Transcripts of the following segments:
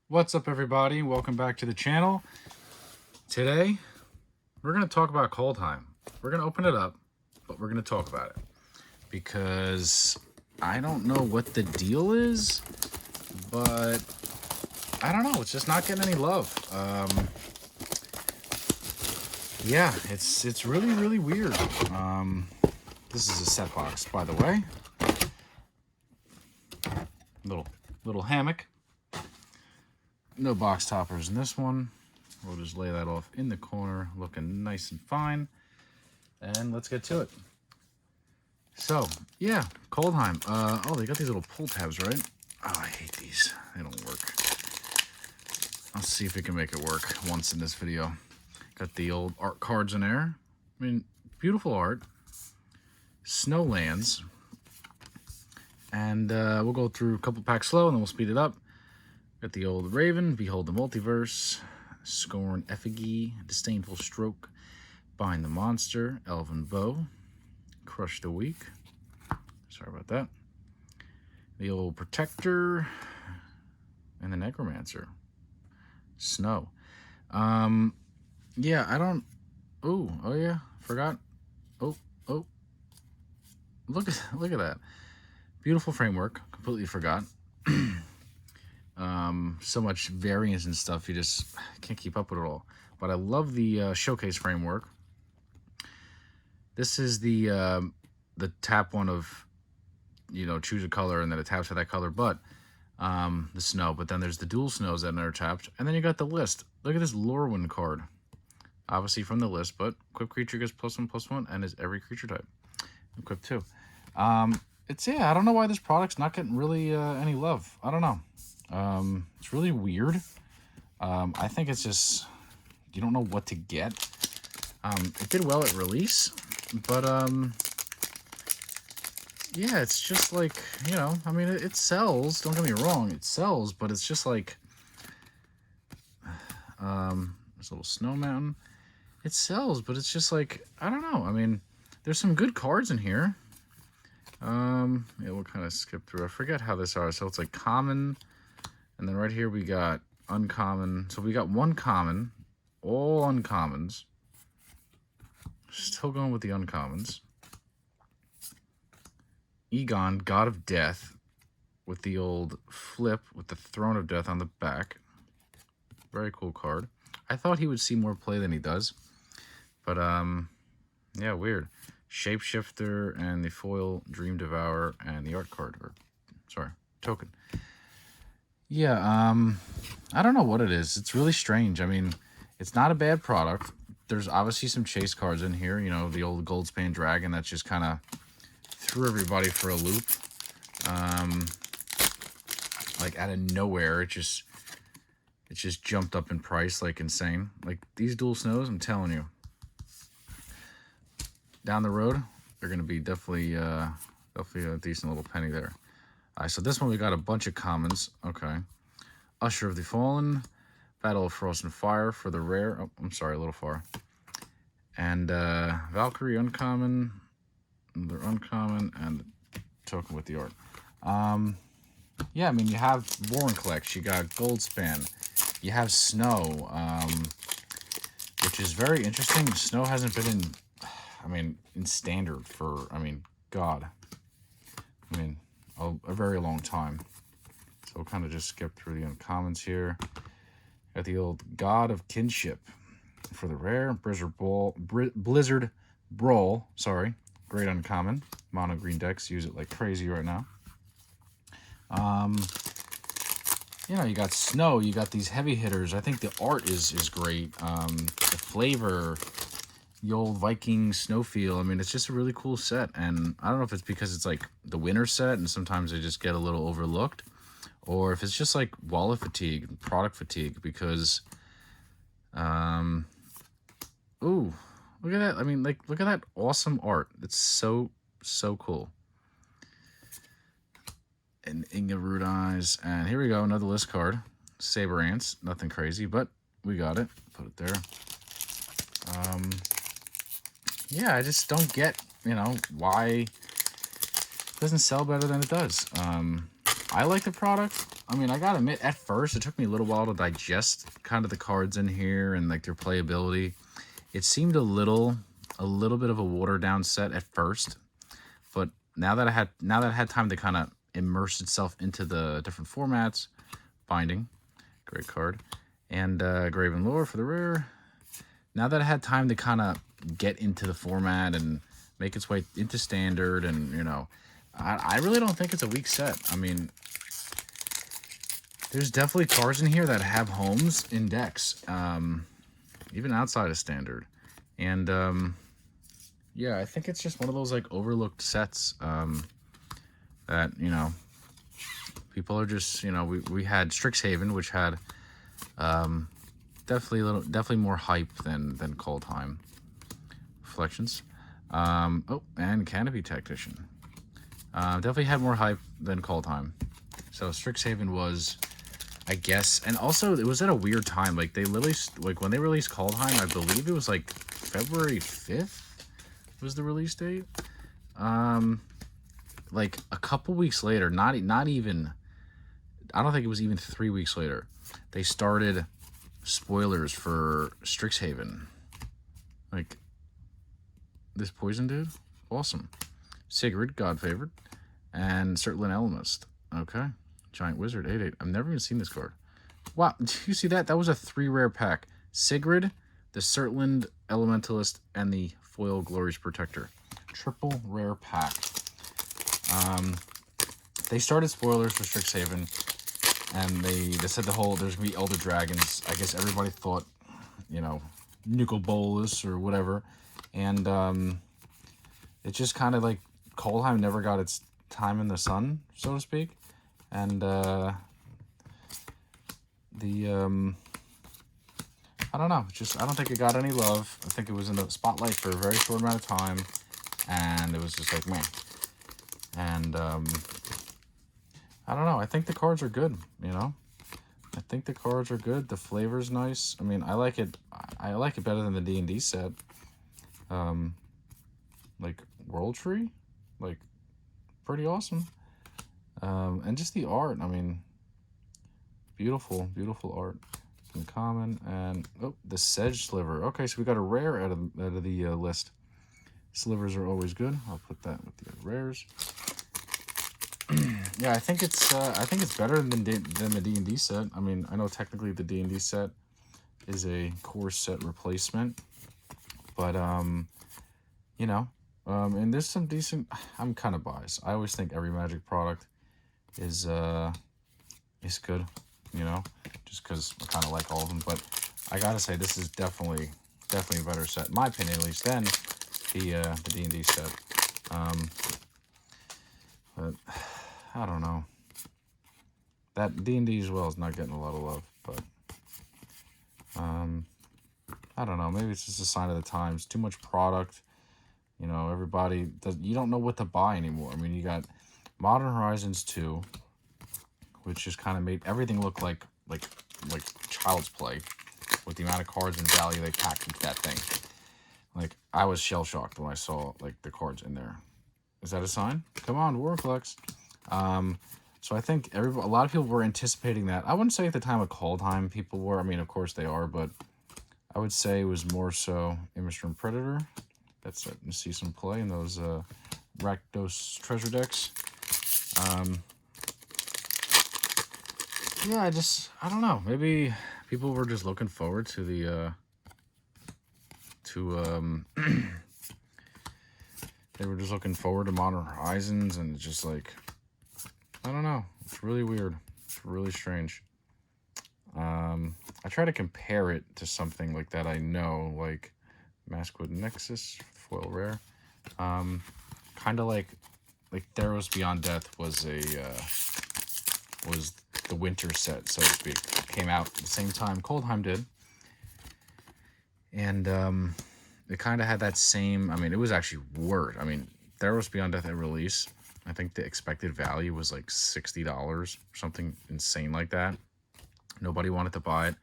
What's up, everybody? Welcome back to the channel. Today, we're going to talk about Kaldheim. We're going to open it up, but we're going to talk about it because I don't know what the deal is, but I don't know. It's just not getting any love. Yeah, it's really, really weird. This is a set box, by the way. Little hammock. No box toppers in this one. We'll just lay that off in the corner, looking nice and fine. And let's get to it. So, yeah, Kaldheim. Oh, they got these little pull tabs, right? Oh, I hate these. They don't work. Let's see if we can make it work once in this video. Got the old art cards in there. I mean, beautiful art. Snowlands. And we'll go through a couple packs slow, and then we'll speed it up. Got the old Raven, Behold the Multiverse, Scorn Effigy, Disdainful Stroke, Bind the Monster, Elven Bow, Crush the Weak. Sorry about that. The old Protector, and the Necromancer. Snow. Yeah, I don't... Oh yeah, forgot. Oh. Look at that. Beautiful framework. Completely forgot. So much variance and stuff, you just can't keep up with it all. But I love the showcase framework. This is the tap one of, choose a color and then it taps for that color, but the snow. But then there's the dual snows that are tapped, and then you got the list. Look at this Lorwyn card, obviously from the list, but equip creature gets +1/+1 and is every creature type. Equip 2. I don't know why this product's not getting really any love. I don't know. It's really weird. I think it's just, you don't know what to get. It did well at release, but, yeah, it's just like, I mean, it sells, don't get me wrong, it sells, but it's just like, this little snow mountain, it sells, but it's just like, I don't know. I mean, there's some good cards in here. Yeah, we'll kind of skip through. I forget how this are. So it's like common, and then right here we got uncommon. So we got one common, all uncommons. Still going with the uncommons. Egon, God of Death, with the old flip with the Throne of Death on the back. Very cool card. I thought he would see more play than he does, but yeah, weird. Shapeshifter and the foil Dream Devourer and the art card, or sorry, token. Yeah, I don't know what it is. It's really strange. I mean, it's not a bad product. There's obviously some chase cards in here. The old Goldspan Dragon that just kind of threw everybody for a loop. Like out of nowhere, it just jumped up in price like insane. Like these dual snows, I'm telling you. Down the road, they're going to be definitely a decent little penny there. All right, so this one we got a bunch of commons. Okay. Usher of the Fallen, Battle of Frost and Fire for the rare. Oh, I'm sorry, a little far. And Valkyrie uncommon, another uncommon, and token with the art. Yeah, I mean, you have Vorinclex, you got Goldspan, you have Snow, which is very interesting. Snow hasn't been in standard for, God. A very long time. So we'll kind of just skip through the uncommons here. Got the old God of Kinship for the rare. Blizzard Brawl, sorry. Great uncommon. Mono green decks use it like crazy right now. You got Snow, you got these heavy hitters. I think the art is great. The flavor, the old Viking Snowfield. I mean, it's just a really cool set, and I don't know if it's because it's like the winter set and sometimes they just get a little overlooked, or if it's just like wallet fatigue, product fatigue, because ooh, look at that. I mean, like, look at that awesome art. It's so cool. And Ingeroot Eyes, and here we go, another list card. Saber Ants, nothing crazy, but we got it. Put it there. Yeah, I just don't get, why it doesn't sell better than it does. I like the product. I mean, I gotta admit, at first, it took me a little while to digest kind of the cards in here and like their playability. It seemed a little bit of a watered down set at first, but now that I had time to kind of immerse itself into the different formats, binding, great card, and Graven Lore for the rare. Now that I had time to kind of get into the format and make its way into standard, and you know, I really don't think it's a weak set. I mean, there's definitely cards in here that have homes in decks, even outside of standard, and yeah, I think it's just one of those like overlooked sets that, you know, people are just, you know, we had Strixhaven, which had definitely more hype than Kaldheim. Reflections. Oh, and Canopy Tactician. Definitely had more hype than Kaldheim. So Strixhaven was, I guess, and also it was at a weird time. Like they literally, like when they released Kaldheim, I believe it was like February 5th was the release date. Like a couple weeks later, not even, I don't think it was even 3 weeks later, they started spoilers for Strixhaven. Like, this poison dude? Awesome. Sigrid, God Favored. And Surtland Elemist. Okay. Giant Wizard, 8/8. I've never even seen this card. Wow, did you see that? That was a 3 rare pack. Sigrid, the Surtland Elementalist, and the Foil Glory's Protector. Triple rare pack. They started spoilers for Strixhaven, and they said there's gonna be Elder Dragons. I guess everybody thought, you know, Nicol Bolas or whatever, and it just kind of like Kaldheim never got its time in the sun, so to speak, and I don't know, just I don't think it got any love. I think it was in the spotlight for a very short amount of time, and it was just like, man. And I don't know. I think the cards are good, you know? I think the cards are good. The flavor's nice. I mean, I like it better than the D&D set. Like World Tree, like pretty awesome. And just the art, I mean, beautiful art. Some common, and oh, the Sedge Sliver. Okay, so we got a rare out of the list. Slivers are always good. I'll put that with the rares. Yeah, I think it's better than the D&D set. I mean, I know technically the D&D set is a core set replacement, but you know, and there's some decent. I'm kind of biased. I always think every Magic product is good, you know, just because I kind of like all of them. But I gotta say, this is definitely a better set, in my opinion, at least, than the D&D set. But I don't know. That D&D as well is not getting a lot of love, but I don't know. Maybe it's just a sign of the times. Too much product. You know, everybody does. You don't know what to buy anymore. I mean, you got Modern Horizons 2, which just kind of made everything look like child's play with the amount of cards and value they packed into that thing. Like, I was shell shocked when I saw like the cards in there. Is that a sign? Come on, Warflex. So I think a lot of people were anticipating that. I wouldn't say at the time of Kaldheim people were. I mean, of course they are, but I would say it was more so Immersturm Predator. That's starting to see some play in those Rakdos treasure decks. Yeah, I don't know. Maybe people were just looking forward to the they were just looking forward to Modern Horizons, and it's just like, I don't know. It's really weird. It's really strange. I try to compare it to something like that I know, like Maskwood Nexus, foil rare. Kind of like Theros Beyond Death was the winter set, so to speak. It came out at the same time Kaldheim did. And it kind of had that same, I mean, it was actually worse. I mean, Theros Beyond Death at release, I think the expected value was like $60 or something insane like that. Nobody wanted to buy it.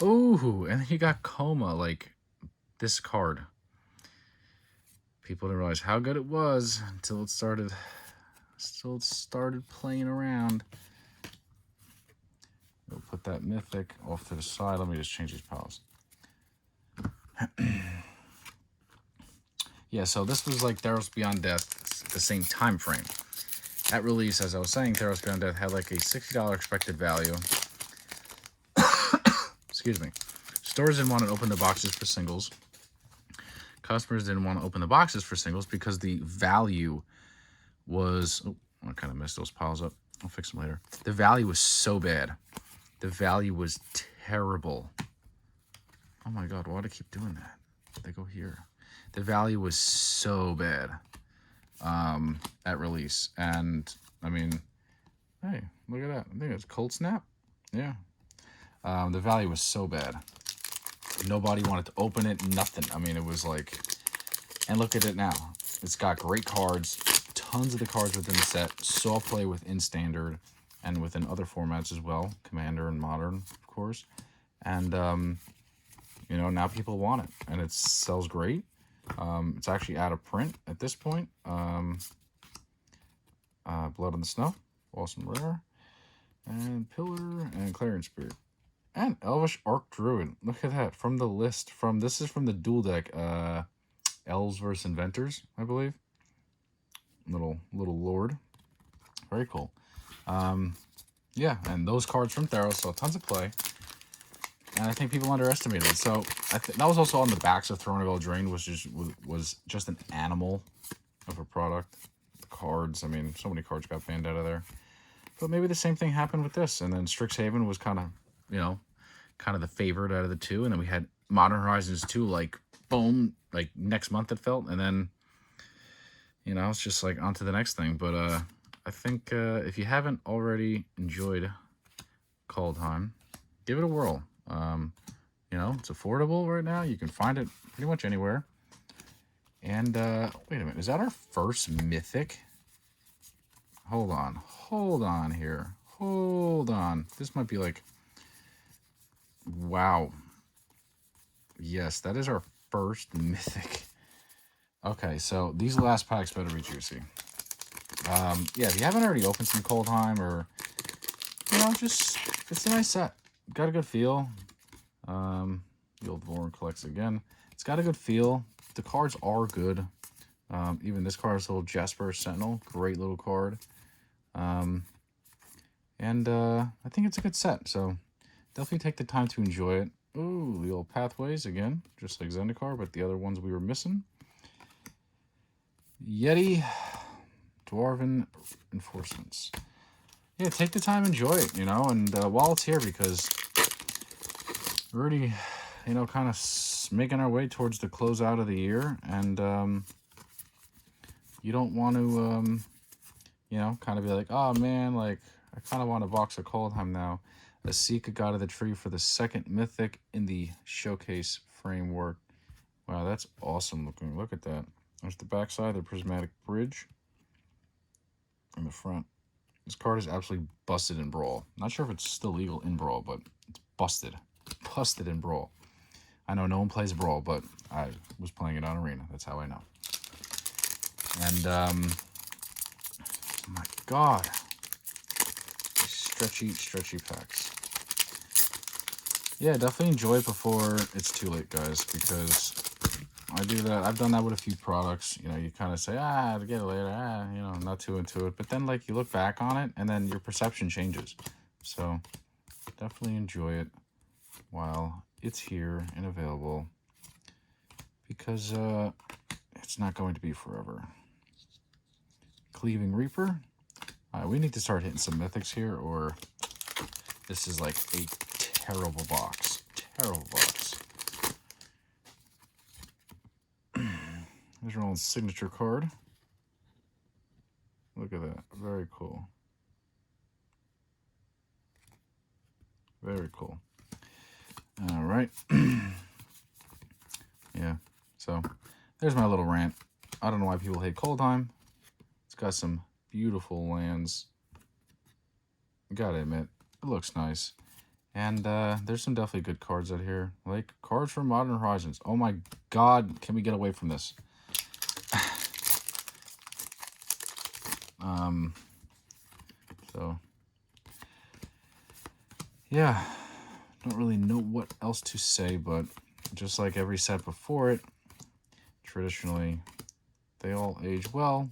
Ooh, and then you got Coma, like this card. People didn't realize how good it was until it started playing around. put that mythic off to the side. Let me just change these piles. Yeah, so this was like Theros Beyond Death, the same time frame. At release, as I was saying, Theros Beyond Death had like a $60 expected value. Excuse me. Stores didn't want to open the boxes for singles. Customers didn't want to open the boxes for singles because the value was... Oh, I kind of messed those piles up. I'll fix them later. The value was so bad. The value was terrible. Oh my god, why do I keep doing that? They go here. The value was so bad at release. And, I mean, hey, look at that. I think it's Cold Snap. Yeah. The value was so bad. Nobody wanted to open it, nothing. I mean, it was like... And look at it now. It's got great cards, tons of the cards within the set, saw play within Standard, and within other formats as well, Commander and Modern, of course. And, you know, now people want it, and it sells great. It's actually out of print at this point. Blood on the Snow, awesome rare, and Pillar, and Clarion Spirit. And Elvish Arc Druid. Look at that. From the list. This is from the dual deck. Elves versus Inventors, I believe. Little Lord. Very cool. Yeah, and those cards from Theros saw tons of play. And I think people underestimated it. So that was also on the backs of Throne of Eldraine, was just an animal of a product. The cards, I mean, so many cards got banned out of there. But maybe the same thing happened with this. And then Strixhaven was kind of, you know, kind of the favorite out of the two. And then we had Modern Horizons 2, like, boom, like next month it felt. And then, you know, it's just like on to the next thing. But I think if you haven't already enjoyed Kaldheim, give it a whirl. You know, it's affordable right now. You can find it pretty much anywhere. And wait a minute, is that our first mythic? Hold on here. Hold on. This might be like... Wow. Yes, that is our first mythic. Okay, so these last packs better be juicy. Yeah, if you haven't already opened some Kaldheim, or, you know, just, it's a nice set. Got a good feel. The old Voron collects again. It's got a good feel. The cards are good. Even this card is a little Jasper Sentinel. Great little card. And I think it's a good set, so definitely take the time to enjoy it. Ooh, the old Pathways again, just like Zendikar, but the other ones we were missing. Yeti, Dwarven Enforcements. Yeah, take the time, enjoy it, you know, and while it's here, because we're already, you know, kind of making our way towards the closeout of the year, and you don't want to, you know, kind of be like, oh man, like, I kind of want a box of Kaldheim now. A Seek God of the Tree for the second mythic in the showcase framework. Wow, that's awesome looking. Look at that. There's the backside, the prismatic bridge. In the front. This card is absolutely busted in Brawl. Not sure if it's still legal in Brawl, but it's busted. Busted in Brawl. I know no one plays Brawl, but I was playing it on Arena. That's how I know. And, oh my god. Stretchy packs. Yeah, definitely enjoy it before it's too late, guys, because I do that. I've done that with a few products. You know, you kind of say, I'll get it later. You know, I'm not too into it. But then, like, you look back on it, and then your perception changes. So, definitely enjoy it while it's here and available, because it's not going to be forever. Cleaving Reaper. We need to start hitting some mythics here, or this is like a terrible box. Terrible box. There's your own signature card. Look at that. Very cool. Very cool. All right. Yeah. So, there's my little rant. I don't know why people hate Kaldheim. It's got some beautiful lands. Gotta admit, it looks nice. And there's some definitely good cards out here. Like cards from Modern Horizons. Oh my god, can we get away from this? So Yeah, don't really know what else to say, but just like every set before it, traditionally, they all age well.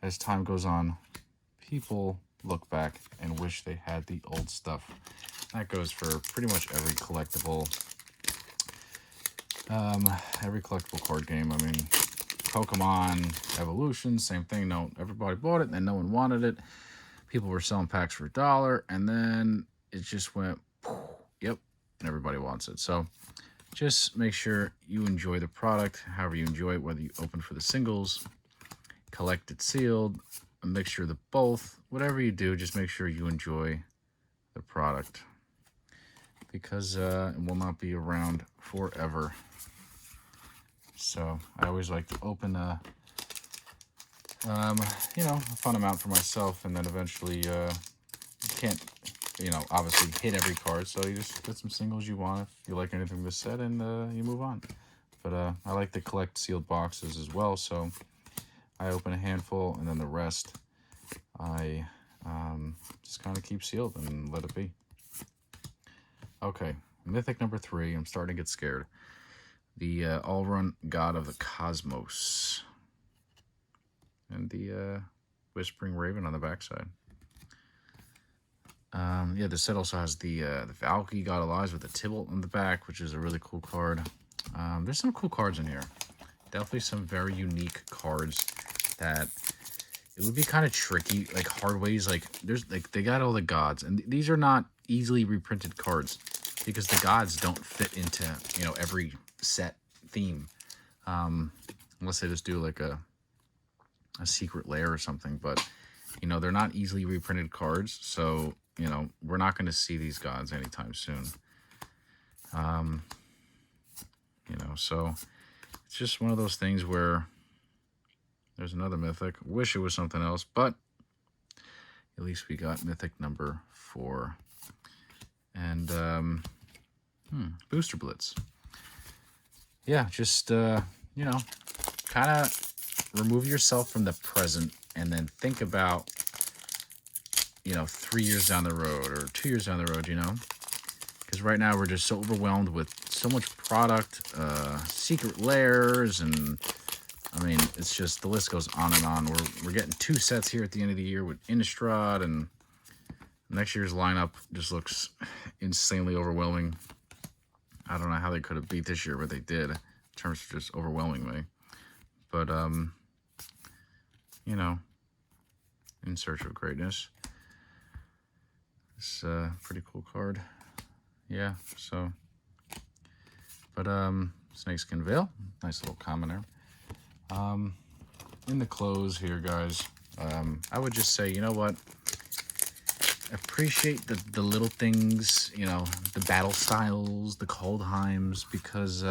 As time goes on, people look back and wish they had the old stuff. That goes for pretty much every collectible card game. I mean, Pokemon Evolution, same thing. No, everybody bought it, and then no one wanted it. People were selling packs for $1, and then it just went, yep, and everybody wants it. So just make sure you enjoy the product, however you enjoy it, whether you open for the singles, collect it sealed, a mixture of the both, whatever you do, just make sure you enjoy the product, because it will not be around forever. So I always like to open a fun amount for myself, and then eventually you can't, obviously hit every card, so you just get some singles you want if you like anything in the set, and you move on. But I like to collect sealed boxes as well, so I open a handful, and then the rest I just kind of keep sealed and let it be. Okay, Mythic number 3. I'm starting to get scared. The All-Run God of the Cosmos. And the Whispering Raven on the backside. Yeah, the set also has the Valky God of Lies with the Tybalt on the back, which is a really cool card. There's some cool cards in here. Definitely some very unique cards that it would be kind of tricky, like hard ways. Like they got all the gods, and these are not easily reprinted cards because the gods don't fit into every set theme, unless they just do like a secret lair or something. But they're not easily reprinted cards, so we're not going to see these gods anytime soon. So it's just one of those things where there's another Mythic. Wish it was something else, but at least we got Mythic number 4. And Booster Blitz. Yeah, just kind of remove yourself from the present and then think about 3 years down the road or 2 years down the road, because right now we're just so overwhelmed with so much product, secret lairs, and I mean, it's just, the list goes on and on. We're getting 2 sets here at the end of the year with Innistrad, and next year's lineup just looks insanely overwhelming. I don't know how they could have beat this year, but they did, in terms of just overwhelming me. But, In Search of Greatness. It's a pretty cool card. Yeah, so. But, Snakeskin Veil. Nice little common there. In the close here, guys, I would just say, you know what? Appreciate the little things, the battle styles, the Kaldheims, because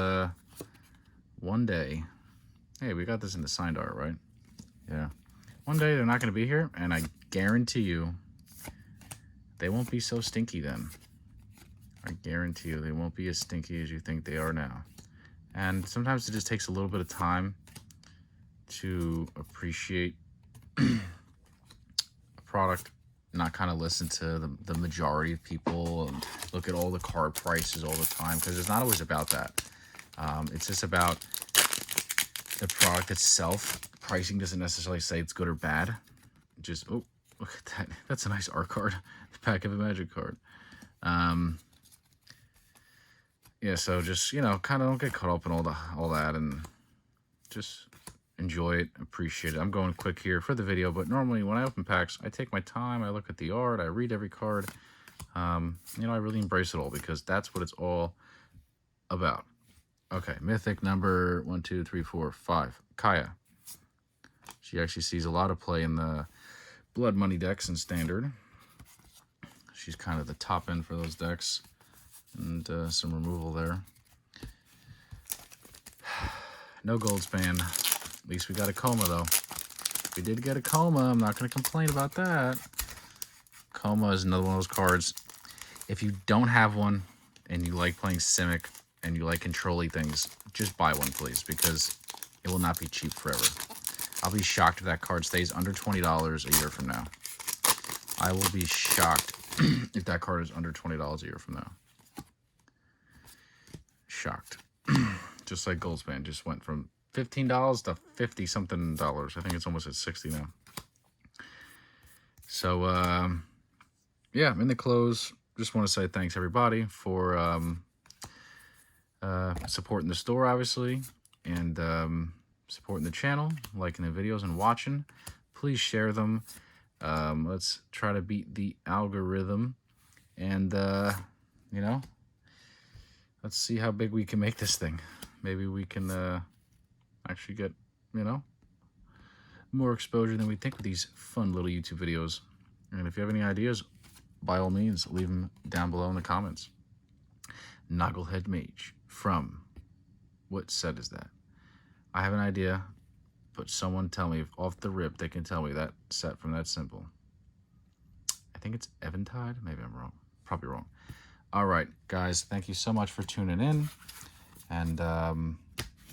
one day, hey, we got this in the signed art, right? Yeah. One day they're not going to be here, and I guarantee you they won't be so stinky then. I guarantee you they won't be as stinky as you think they are now. And sometimes it just takes a little bit of time to appreciate a product, not kind of listen to the majority of people and look at all the card prices all the time, because it's not always about that. It's just about the product itself. Pricing doesn't necessarily say it's good or bad. Just, oh, look at that. That's a nice art card. The Pack of a Magic card. Yeah, so just, kind of don't get caught up in all that, and just enjoy it, appreciate it. I'm going quick here for the video, but normally when I open packs, I take my time, I look at the art, I read every card. I really embrace it all, because that's what it's all about. Okay, Mythic number 1, 2, 3, 4, 5. Kaya. She actually sees a lot of play in the Blood Money decks in Standard. She's kind of the top end for those decks. And some removal there. No Goldspan. At least we got a Coma, though. We did get a Coma. I'm not going to complain about that. Coma is another one of those cards. If you don't have one and you like playing Simic and you like control-y things, just buy one, please, because it will not be cheap forever. I'll be shocked if that card stays under $20 a year from now. I will be shocked if that card is under $20 a year from now. Shocked. Just like Goldspan just went from $15 to 50 something dollars. I think it's almost at 60 now. So yeah, in the close, just want to say thanks everybody for supporting the store, obviously, and supporting the channel, liking the videos and watching. Please share them. Let's try to beat the algorithm, and you know, let's see how big we can make this thing. Maybe we can actually get, you know, more exposure than we think with these fun little YouTube videos. And if you have any ideas, by all means, leave them down below in the comments. Nogglehead Mage from, what set is that? I have an idea, but someone tell me, if off the rip, they can tell me that set from that symbol. I think it's Eventide. Maybe I'm wrong. Probably wrong. All right, guys, thank you so much for tuning in. And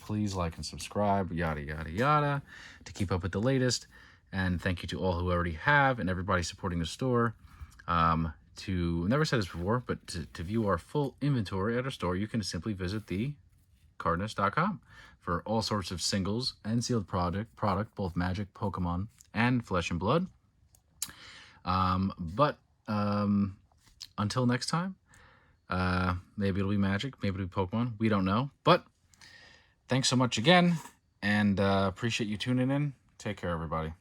please like and subscribe, yada, yada, yada, to keep up with the latest. And thank you to all who already have and everybody supporting the store. Never said this before, but to view our full inventory at our store, you can simply visit the cardness.com for all sorts of singles and sealed product, both Magic, Pokemon, and Flesh and Blood. Until next time, maybe it'll be Magic, maybe it'll be Pokemon, we don't know. But thanks so much again, and appreciate you tuning in. Take care, everybody.